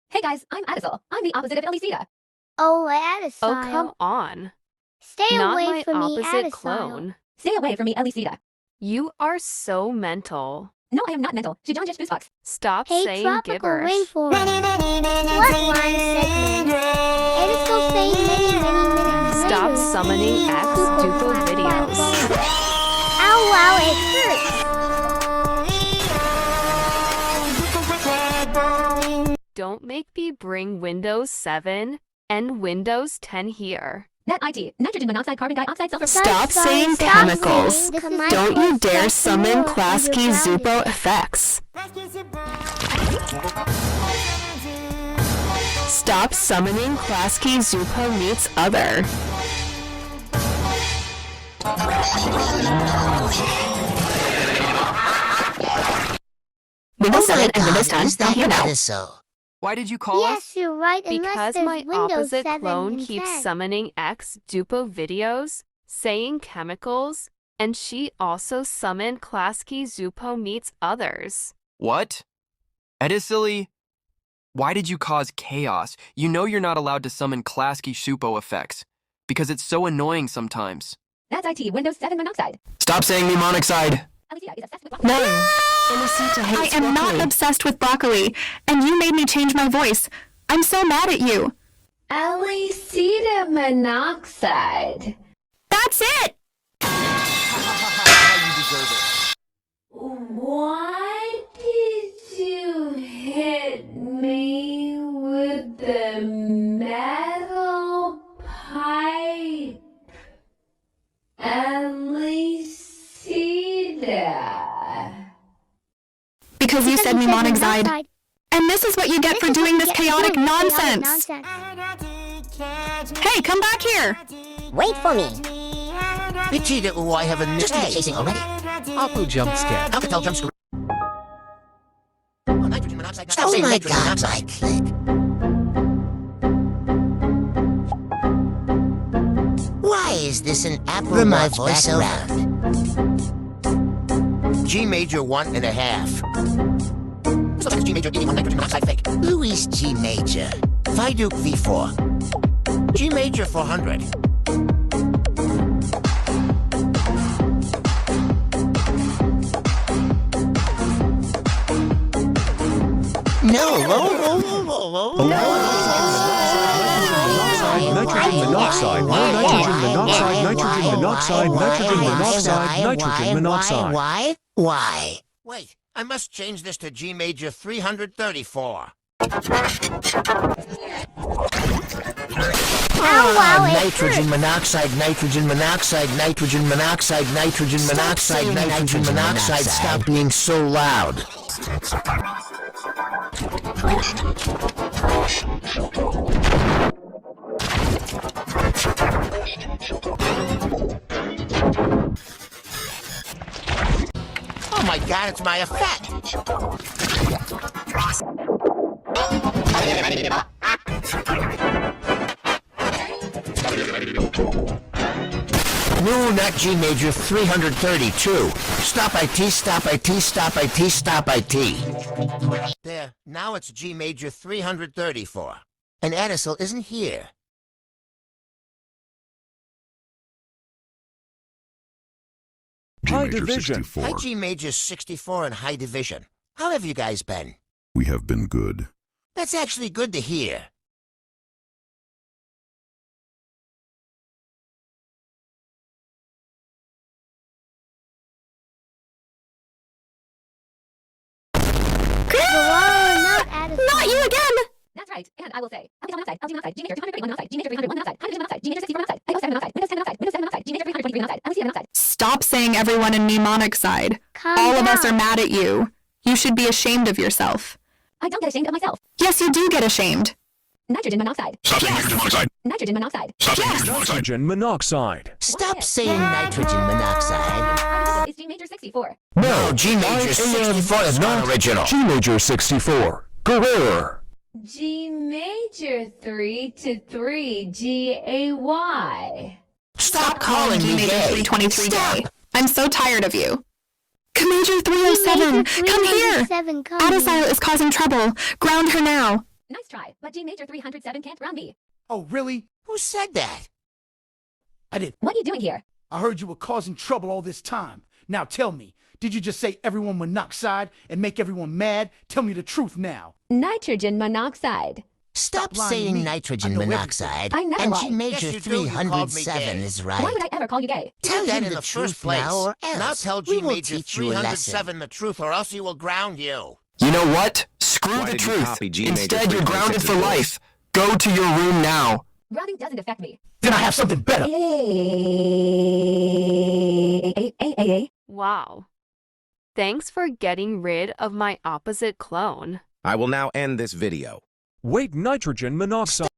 Hey guys, I'm ATISILE. I'm the opposite of ATISILE. Oh, ATISILE. Oh, come on. Stay Not away my from me, opposite ATISILE. clone. Stay away from me, ATISILE. You are so mental. No, I am not mental. She don't just boost box. Stop Hey, saying tropical gibberish. rainforest. What line segment? ATISILE saying many minutes Stop later. summoning X dupo videos. Ow, wow, it hurts. Don't make me bring Windows 7 and Windows 10 here. Net IT, nitrogen monoxide, carbon dioxide, sulfur. Stop saying chemicals. Don't you dare summon Klasky Zupo effects. Stop summoning Klasky Zupo meets other. Windows 7 and Windows 10 are here now. Why did you call us? Yes, you're right. Unless Because there's my Windows opposite 7 clone and keeps 10. summoning X dupo videos, saying chemicals, and she also summoned Klasky Zupo meets others. What? ATISILE? Why did you cause chaos? You know you're not allowed to summon Klasky Shupo effects, because it's so annoying sometimes. That's IT, Windows 7 monoxide. Stop saying me monoxide! ATISILE is obsessed with No. broccoli. I am not obsessed with broccoli, and you made me change my voice. I'm so mad at you. ATISILE monoxide. That's it! You deserve it. Why did you hit me with the metal pipe? ATISILE. Because you said me monoxide. And this is what you get for doing this chaotic nonsense. Hey, come back here. Wait for me. Pity that I have a Just nickname. chasing already. Oppo jump scare. Alcatel jump scare. Nitrogen monoxide. Stop saying nitrogen monoxide. Why is this an Apple For my Watch background? G major 1.5. So that's G major 81 nitrogen monoxide fake. Who is G major? Viduke V4. G major 400. No. Nitrogen monoxide, nitrogen monoxide. Why? Wait, I must change this to G major 334. Nitrogen monoxide, nitrogen monoxide, nitrogen monoxide, nitrogen monoxide, nitrogen monoxide. Stop being so loud. Oh my god, it's my effect! No, not G major 332. Stop IT, stop IT, stop IT, stop IT. There, now it's G major 334. And ATISILE isn't here. High division. Hi G major 64 and high division. How have you guys been? We have been good. That's actually good to hear. Not you again! That's right, and I will say, LG monoxide, LG monoxide, G major 231 monoxide, G major 301 monoxide, hydrogen monoxide, G major 64 monoxide, IO 7 monoxide, Windows 10 monoxide, Windows 7 monoxide, G major 323 monoxide, LCA monoxide. Stop saying everyone and me monoxide. All of us are mad at you. You should be ashamed of yourself. I don't get ashamed of myself. Yes, you do get ashamed. Nitrogen monoxide. Stop saying nitrogen monoxide. Nitrogen monoxide. Stop saying nitrogen monoxide. Nitrogen monoxide. Stop saying nitrogen monoxide. Is G major 64. No, G major 64 is not original. G major 64. Guerrero. G major 3 to 3 GAY. Stop calling G me major gay. 323 gay. I'm so tired of you. Major 307, come here! 307, come ATISILE here. is causing trouble. Ground her now. Nice try, but G Major 307 can't ground me. Oh, really? Who said that? I did. What are you doing here? I heard you were causing trouble all this time. Now tell me, did you just say everyone monoxide and make everyone mad? Tell me the truth now. Nitrogen monoxide. Stop lying to saying me. nitrogen I know monoxide. everything. I never And lie. G Major Yes, you do. You called me 307 gay. is Why right. would I ever call you gay? Tell that him in the the truth first place. now, or else. Now tell We G will Major teach you a lesson. 307 the truth, or else he will ground you. You know what? Screw Why the did you truth. copy G Major Instead, you're grounded for 306's life. Go to your room now. Grounding doesn't affect me. Then I have something better. Wow. Thanks for getting rid of my opposite clone. I will now end this video. Wait, nitrogen monoxide.